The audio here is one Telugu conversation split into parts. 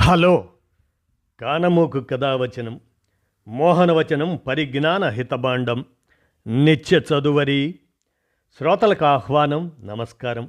హలో కానమోకు కథావచనం మోహనవచనం పరిజ్ఞాన హితబాండం నిత్య చదువరి శ్రోతలకు ఆహ్వానం నమస్కారం.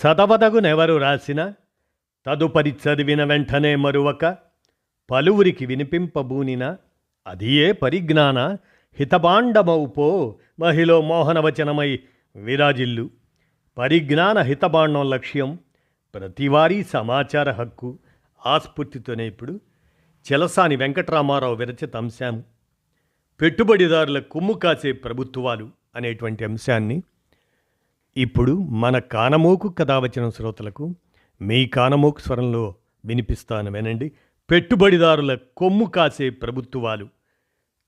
చదవదగునెవరు రాసిన తదుపరి చదివిన వెంటనే మరువక పలువురికి వినిపింపబూనిన అదియే పరిజ్ఞాన హితబాండమౌపో మహిళ మోహనవచనమై విరాజిల్లు. పరిజ్ఞాన హితబాండం లక్ష్యం ప్రతివారీ సమాచార హక్కు. ఆస్ఫూర్తితోనే ఇప్పుడు చెలసాని వెంకటరామారావు విరచిత అంశం పెట్టుబడిదారుల కొమ్ము కాసే ప్రభుత్వాలు అనేటువంటి అంశాన్ని ఇప్పుడు మన కానమోకు కథావచనం శ్రోతలకు మీ కానమోకు స్వరంలో వినిపిస్తాను, వినండి. పెట్టుబడిదారుల కొమ్ము కాసే ప్రభుత్వాలు,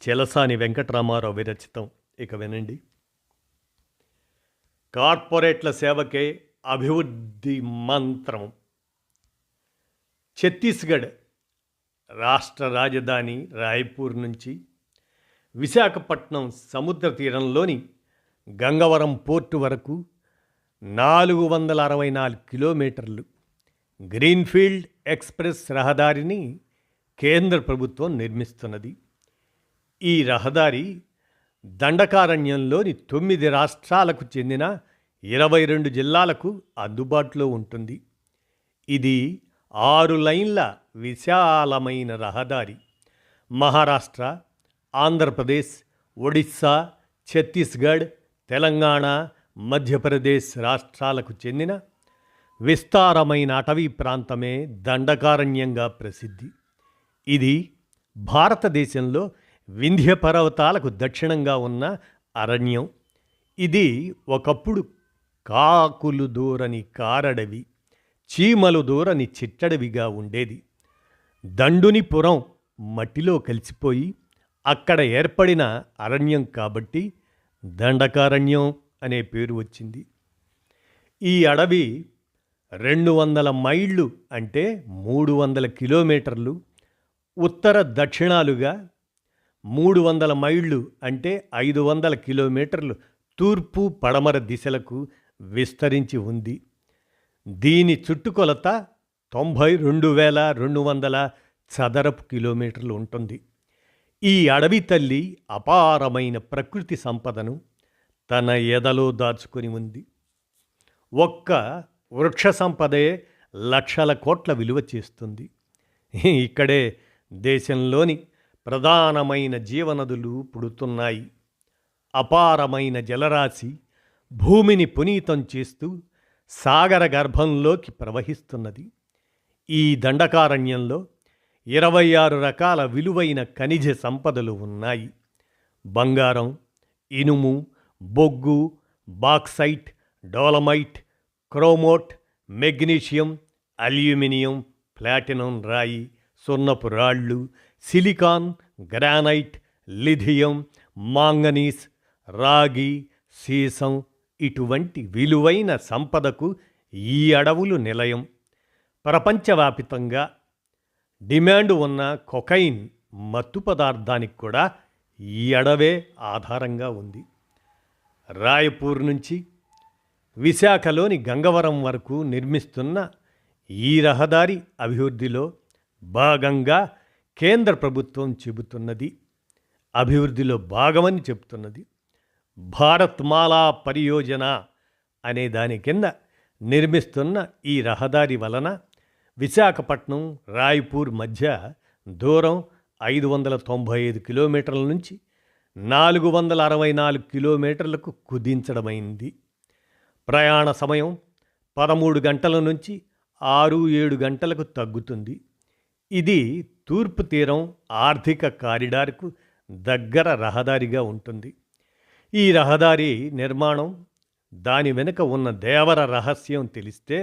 చెలసాని వెంకటరామారావు విరచితం. ఇక వినండి. కార్పొరేట్ల సేవకే అభివృద్ధి మంత్రం. ఛత్తీస్గఢ్ రాష్ట్ర రాజధాని రాయ్పూర్ నుంచి విశాఖపట్నం సముద్ర తీరంలోని గంగవరం పోర్టు వరకు 464 కిలోమీటర్లు గ్రీన్ఫీల్డ్ ఎక్స్ప్రెస్ రహదారిని కేంద్ర ప్రభుత్వం నిర్మిస్తున్నది. ఈ రహదారి దండకారణ్యంలోని 9 రాష్ట్రాలకు చెందిన 22 జిల్లాలకు అందుబాటులో ఉంటుంది. ఇది 6 లైన్ల విశాలమైన రహదారి. మహారాష్ట్ర, ఆంధ్రప్రదేశ్, ఒడిస్సా, ఛత్తీస్గఢ్, తెలంగాణ, మధ్యప్రదేశ్ రాష్ట్రాలకు చెందిన విస్తారమైన అటవీ ప్రాంతమే దండకారణ్యంగా ప్రసిద్ధి. ఇది భారతదేశంలో వింధ్య పర్వతాలకు దక్షిణంగా ఉన్న అరణ్యం. ఇది ఒకప్పుడు కాకులు దూరని కారడవి, చీమలు దూరని చిట్టడవిగా ఉండేది. దండునిపురం మట్టిలో కలిసిపోయి అక్కడ ఏర్పడిన అరణ్యం కాబట్టి దండకారణ్యం అనే పేరు వచ్చింది. ఈ అడవి 200 మైళ్ళు అంటే 300 కిలోమీటర్లు ఉత్తర దక్షిణాలుగా, 300 మైళ్ళు అంటే 500 కిలోమీటర్లు తూర్పు పడమర దిశలకు విస్తరించి ఉంది. దీని చుట్టుకొలత 92,200 చదరపు కిలోమీటర్లు ఉంటుంది. ఈ అడవి తల్లి అపారమైన ప్రకృతి సంపదను తన ఎదలో దాచుకొని ఉంది. ఒక్క వృక్ష సంపదే లక్షల కోట్ల విలువ చేస్తుంది. ఇక్కడే దేశంలోని ప్రధానమైన జీవనదులు పుడుతున్నాయి. అపారమైన జలరాశి భూమిని పునీతం చేస్తూ సాగర గర్భంలోకి ప్రవహిస్తున్నది. ఈ దండకారణ్యంలో 26 రకాల విలువైన ఖనిజ సంపదలు ఉన్నాయి. బంగారం, ఇనుము, బొగ్గు, bauxite, dolomite, chromite, magnesium, aluminium, platinum రాయి, సున్నపు రాళ్ళు, సిలికాన్, గ్రానైట్, లిథియం, మాంగనీస్, రాగి, సీసం ఇటువంటి విలువైన సంపదకు ఈ అడవులు నిలయం. ప్రపంచవ్యాపితంగా డిమాండ్ ఉన్న కొకైన్ మత్తు పదార్థానికి కూడా ఈ అడవే ఆధారంగా ఉంది. రాయ్పూర్ నుంచి విశాఖలోని గంగవరం వరకు నిర్మిస్తున్న ఈ రహదారి అభివృద్ధిలో భాగంగా కేంద్ర ప్రభుత్వం చెబుతున్నది. అభివృద్ధిలో భాగమని చెబుతున్నది. భారత్ మాలా పరియోజన అనే దాని కింద నిర్మిస్తున్న ఈ రహదారి వలన విశాఖపట్నం రాయ్పూర్ మధ్య దూరం 595 కిలోమీటర్ల నుంచి 464 కిలోమీటర్లకు కుదించడమైంది. ప్రయాణ సమయం 13 గంటల నుంచి 6-7 గంటలకు తగ్గుతుంది. ఇది తూర్పు తీరం ఆర్థిక కారిడార్కు దగ్గర రహదారిగా ఉంటుంది. ఈ రహదారి నిర్మాణం, దాని వెనుక ఉన్న దేవర రహస్యం తెలిస్తే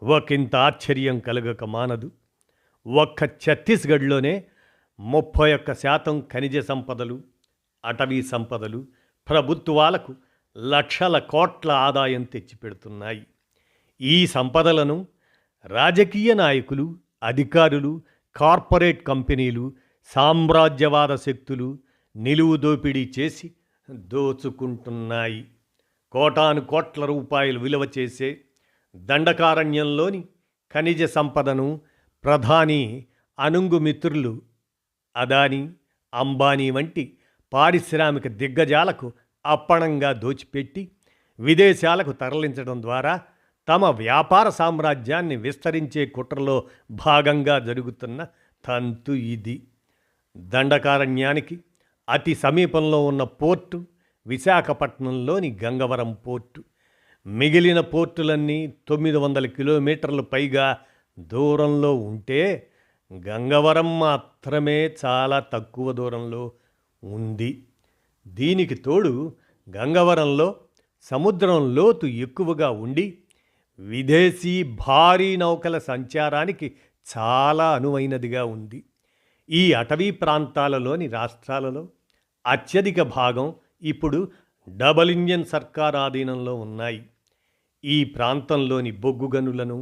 ఒకంత ఆశ్చర్యం కలగక మానదు. ఒక్క ఛత్తీస్గఢ్లోనే 31% ఖనిజ సంపదలు, అటవీ సంపదలు ప్రభుత్వాలకు లక్షల కోట్ల ఆదాయం తెచ్చిపెడుతున్నాయి. ఈ సంపదలను రాజకీయ నాయకులు, అధికారులు, కార్పొరేట్ కంపెనీలు, సామ్రాజ్యవాద శక్తులు నిలువు దోపిడీ చేసి దోచుకుంటున్నాయి. కోటాను కోట్ల రూపాయలు విలువ చేసే దండకారణ్యంలోని ఖనిజ సంపదను ప్రధాని అనుంగు మిత్రులు అదానీ, అంబానీ వంటి పారిశ్రామిక దిగ్గజాలకు అప్పణంగా దోచిపెట్టి విదేశాలకు తరలించడం ద్వారా తమ వ్యాపార సామ్రాజ్యాన్ని విస్తరించే కుట్రలో భాగంగా జరుగుతున్న తంతు ఇది. దండకారణ్యానికి అతి సమీపంలో ఉన్న పోర్టు విశాఖపట్నంలోని గంగవరం పోర్టు. మిగిలిన పోర్టులన్నీ 900 కిలోమీటర్లు పైగా దూరంలో ఉంటే గంగవరం మాత్రమే చాలా తక్కువ దూరంలో ఉంది. దీనికి తోడు గంగవరంలో సముద్రం లోతు ఎక్కువగా ఉండి విదేశీ భారీ నౌకల సంచారానికి చాలా అనువైనదిగా ఉంది. ఈ అటవీ ప్రాంతాలలోని రాష్ట్రాలలో అత్యధిక భాగం ఇప్పుడు డబల్ ఇంజన్ సర్కార్ ఆధీనంలో ఉన్నాయి. ఈ ప్రాంతంలోని బొగ్గు గనులను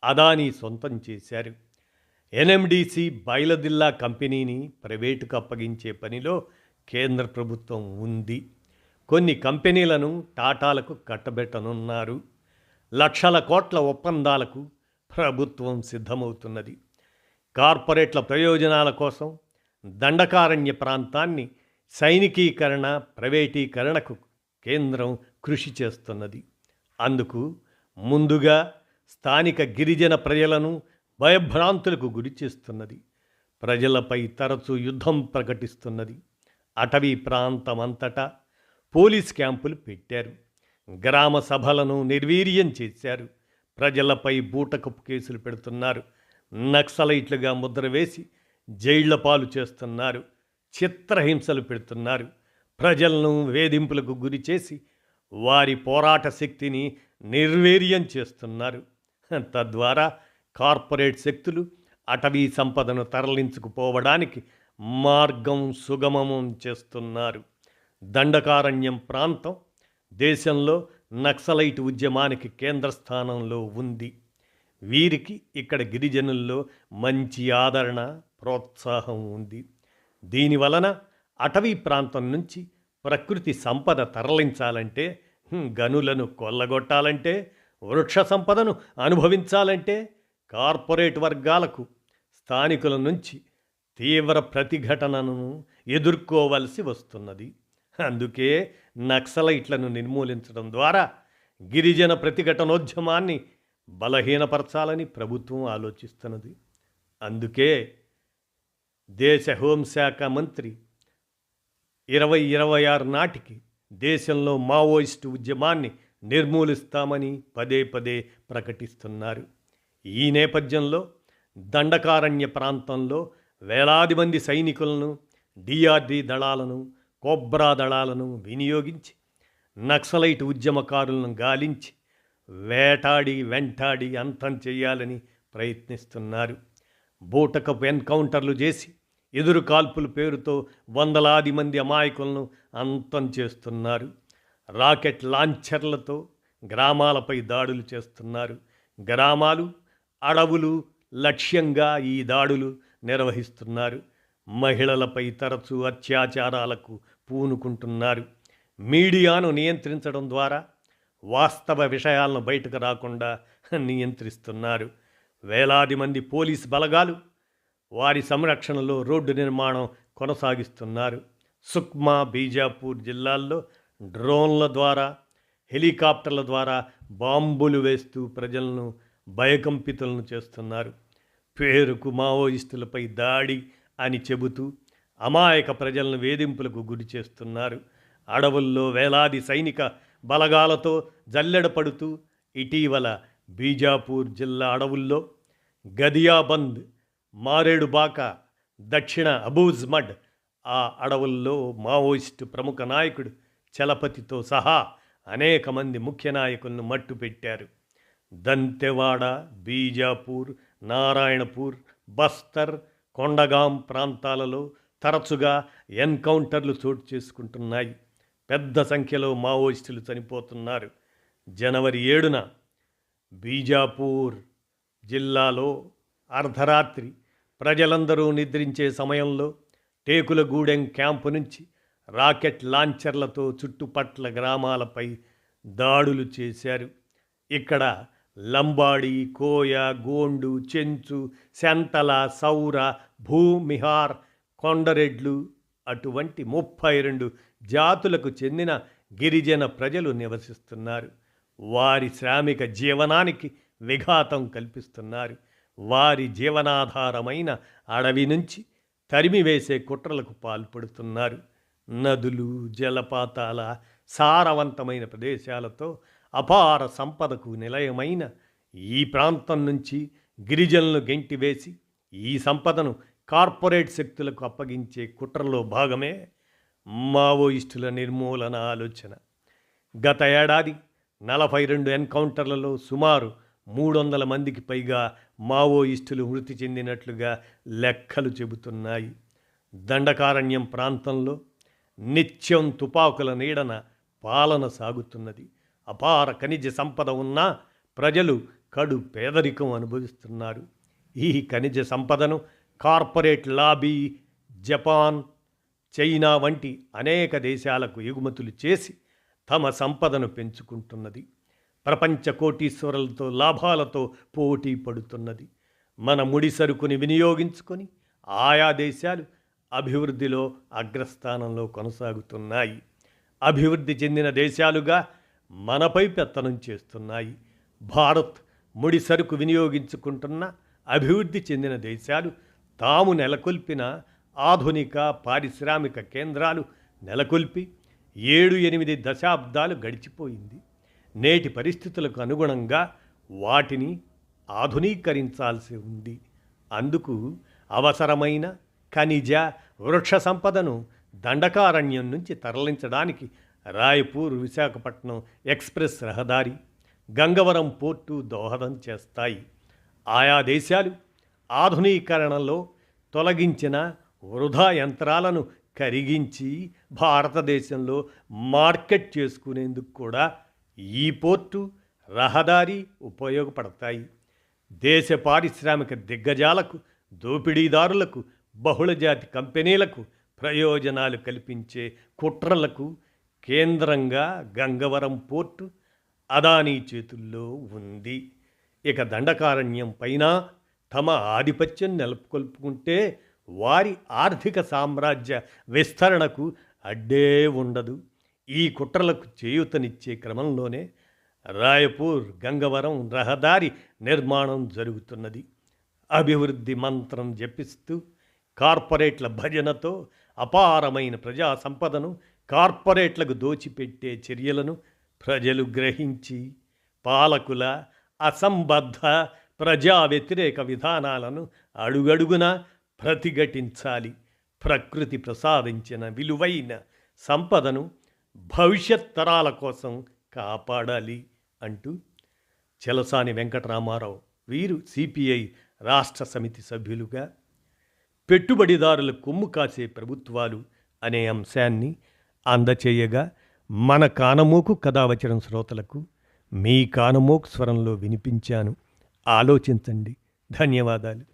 అదానీ సొంతం చేశారు. ఎన్ఎండిసి బయలదిల్లా కంపెనీని ప్రైవేటుకు అప్పగించే పనిలో కేంద్ర ప్రభుత్వం ఉంది. కొన్ని కంపెనీలను టాటాలకు కట్టబెట్టనున్నారు. లక్షల కోట్ల ఒప్పందాలకు ప్రభుత్వం సిద్ధమవుతున్నది. కార్పొరేట్ల ప్రయోజనాల కోసం దండకారణ్య ప్రాంతాన్ని సైనికీకరణ, ప్రైవేటీకరణకు కేంద్రం కృషి చేస్తున్నది. అందుకు ముందుగా స్థానిక గిరిజన ప్రజలను భయభ్రాంతులకు గురి చేస్తున్నది. ప్రజలపై తరచూ యుద్ధం ప్రకటిస్తున్నది. అటవీ ప్రాంతమంతటా పోలీస్ క్యాంపులు పెట్టారు. గ్రామ సభలను నిర్వీర్యం చేశారు. ప్రజలపై బూటకపు కేసులు పెడుతున్నారు. నక్సలైట్లుగా ముద్ర వేసి జైళ్ల పాలు చేస్తున్నారు. చిత్రహింసలు పెడుతున్నారు. ప్రజలను వేధింపులకు గురి చేసి వారి పోరాట శక్తిని నిర్వీర్యం చేస్తున్నారు. తద్వారా కార్పొరేట్ శక్తులు అటవీ సంపదను తరలించుకుపోవడానికి మార్గం సుగమం చేస్తున్నారు. దండకారణ్యం ప్రాంతం దేశంలో నక్సలైట్ ఉద్యమానికి కేంద్ర స్థానంలో ఉంది. వీరికి ఇక్కడ గిరిజనుల్లో మంచి ఆదరణ, ప్రోత్సాహం ఉంది. దీనివలన అటవీ ప్రాంతం నుంచి ప్రకృతి సంపద తరలించాలంటే, గనులను కొల్లగొట్టాలంటే, వృక్ష సంపదను అనుభవించాలంటే కార్పొరేట్ వర్గాలకు స్థానికుల నుంచి తీవ్ర ప్రతిఘటనను ఎదుర్కోవలసి వస్తున్నది. అందుకే నక్సలైట్లను నిర్మూలించడం ద్వారా గిరిజన ప్రతిఘటనోద్యమాన్ని బలహీనపరచాలని ప్రభుత్వం ఆలోచిస్తున్నది. అందుకే దేశ హోంశాఖ మంత్రి 2026 నాటికి దేశంలో మావోయిస్టు ఉద్యమాన్ని నిర్మూలిస్తామని పదే పదే ప్రకటిస్తున్నారు. ఈ నేపథ్యంలో దండకారణ్య ప్రాంతంలో వేలాది మంది సైనికులను, డిఆర్డి దళాలను, కోబ్రా దళాలను వినియోగించి నక్సలైట్ ఉద్యమకారులను గాలించి వెంటాడి అంతం చేయాలని ప్రయత్నిస్తున్నారు. బూటకపు ఎన్కౌంటర్లు చేసి ఎదురు కాల్పుల పేరుతో వందలాది మంది అమాయకులను అంతం చేస్తున్నారు. రాకెట్ లాంఛర్లతో గ్రామాలపై దాడులు చేస్తున్నారు. గ్రామాలు, అడవులు లక్ష్యంగా ఈ దాడులు నిర్వహిస్తున్నారు. మహిళలపై తరచూ అత్యాచారాలకు పూనుకుంటున్నారు. మీడియాను నియంత్రించడం ద్వారా వాస్తవ విషయాలను బయటకు రాకుండా నియంత్రిస్తున్నారు. వేలాది మంది పోలీస్ బలగాలు వారి సంరక్షణలో రోడ్డు నిర్మాణం కొనసాగిస్తున్నారు. సుక్మా, బీజాపూర్ జిల్లాల్లో డ్రోన్ల ద్వారా, హెలికాప్టర్ల ద్వారా బాంబులు వేస్తూ ప్రజలను భయకంపితులను చేస్తున్నారు. పేరుకు మావోయిస్టులపై దాడి అని చెబుతూ అమాయక ప్రజలను వేధింపులకు గురి చేస్తున్నారు. అడవుల్లో వేలాది సైనిక బలగాలతో జల్లెడపడుతూ ఇటీవల బీజాపూర్ జిల్లా అడవుల్లో గదియాబంద్, మారేడుబాక, దక్షిణ అబూజ్మడ్ ఆ అడవుల్లో మావోయిస్టు ప్రముఖ నాయకుడు చలపతితో సహా అనేక మంది ముఖ్య నాయకులను మట్టుపెట్టారు. దంతెవాడ, బీజాపూర్, నారాయణపూర్, బస్తర్, కొండగాం ప్రాంతాలలో తరచుగా ఎన్కౌంటర్లు చోటు చేసుకుంటున్నాయి. పెద్ద సంఖ్యలో మావోయిస్టులు చనిపోతున్నారు. జనవరి 7న బీజాపూర్ జిల్లాలో అర్ధరాత్రి ప్రజలందరూ నిద్రించే సమయంలో టేకులగూడెం క్యాంపు నుంచి రాకెట్ లాంచర్లతో చుట్టుపట్ల గ్రామాలపై దాడులు చేశారు. ఇక్కడ లంబాడి, కోయ, గోండు, చెంచు, సెంతల, సౌర, భూమిహార్, కొండరెడ్లు అటువంటి 32 జాతులకు చెందిన గిరిజన ప్రజలు నివసిస్తున్నారు. వారి శ్రామిక జీవనానికి విఘాతం కల్పిస్తున్నారు. వారి జీవనాధారమైన అడవి నుంచి తరిమివేసే కుట్రలకు పాల్పడుతున్నారు. నదులు, జలపాతాల, సారవంతమైన ప్రదేశాలతో అపార సంపదకు నిలయమైన ఈ ప్రాంతం నుంచి గిరిజనులను గెంటివేసి ఈ సంపదను కార్పొరేట్ శక్తులకు అప్పగించే కుట్రలో భాగమే మావోయిస్టుల నిర్మూలన ఆలోచన. గత ఏడాది 42 ఎన్కౌంటర్లలో సుమారు 300 మందికి పైగా మావోయిస్టులు మృతి చెందినట్లుగా లెక్కలు చెబుతున్నాయి. దండకారణ్యం ప్రాంతంలో నిత్యం తుపాకుల నీడన పాలన సాగుతున్నది. అపార ఖనిజ సంపద ఉన్నా ప్రజలు కడు పేదరికం అనుభవిస్తున్నారు. ఈ ఖనిజ సంపదను కార్పొరేట్ లాబీ జపాన్, చైనా వంటి అనేక దేశాలకు ఎగుమతులు చేసి తమ సంపదను పెంచుకుంటున్నది. ప్రపంచ కోటీశ్వరులతో లాభాలతో పోటీ పడుతున్నది. మన ముడి సరుకుని వినియోగించుకొని ఆయా దేశాలు అభివృద్ధిలో అగ్రస్థానంలో కొనసాగుతున్నాయి. అభివృద్ధి చెందిన దేశాలుగా మనపై పెత్తనం చేస్తున్నాయి. భారత్ ముడి సరుకు వినియోగించుకుంటున్న అభివృద్ధి చెందిన దేశాలు తాము నెలకొల్పిన ఆధునిక పారిశ్రామిక కేంద్రాలు నెలకొల్పి 7-8 దశాబ్దాలు గడిచిపోయింది. నేటి పరిస్థితులకు అనుగుణంగా వాటిని ఆధునీకరించాల్సి ఉంది. అందుకు అవసరమైన ఖనిజ, వృక్ష సంపదను దండకారణ్యం నుంచి తరలించడానికి రాయపూర్ విశాఖపట్నం ఎక్స్ప్రెస్ రహదారి, గంగవరం పోర్టు దోహదం చేస్తాయి. ఆయా దేశాలు ఆధునీకరణలో తొలగించిన వృధా యంత్రాలను కరిగించి భారతదేశంలో మార్కెట్ చేసుకునేందుకు కూడా ఈ పోర్టు, రహదారి ఉపయోగపడతాయి. దేశ పారిశ్రామిక దిగ్గజాలకు, దోపిడీదారులకు, బహుళజాతి కంపెనీలకు ప్రయోజనాలు కల్పించే కుట్రలకు కేంద్రంగా గంగవరం పోర్టు అదానీ చేతుల్లో ఉంది. ఇక దండకారణ్యం పైన తమ ఆధిపత్యం నెలకొల్పుకుంటే వారి ఆర్థిక సామ్రాజ్య విస్తరణకు అడ్డే ఉండదు. ఈ కుట్రలకు చేయూతనిచ్చే క్రమంలోనే రాయపూర్ గంగవరం రహదారి నిర్మాణం జరుగుతున్నది. అభివృద్ధి మంత్రం జపిస్తూ కార్పొరేట్ల భజనతో అపారమైన ప్రజా సంపదను కార్పొరేట్లకు దోచిపెట్టే చర్యలను ప్రజలు గ్రహించి పాలకుల అసంబద్ధ ప్రజా వ్యతిరేక విధానాలను అడుగడుగునా ప్రతిఘటించాలి. ప్రకృతి ప్రసాదించిన విలువైన సంపదను భవిష్యత్ తరాల కోసం కాపాడాలి అంటూ చెలసాని వెంకటరామారావు వీరు సిపిఐ రాష్ట్ర సమితి సభ్యులుగా పెట్టుబడిదారుల కొమ్ము కాసే ప్రభుత్వాలు అనే అంశాన్ని అందచేయగా మన కానమోకు కథావచనం శ్రోతలకు మీ కానమోకు స్వరంలో వినిపించాను. ఆలోచించండి. ధన్యవాదాలు.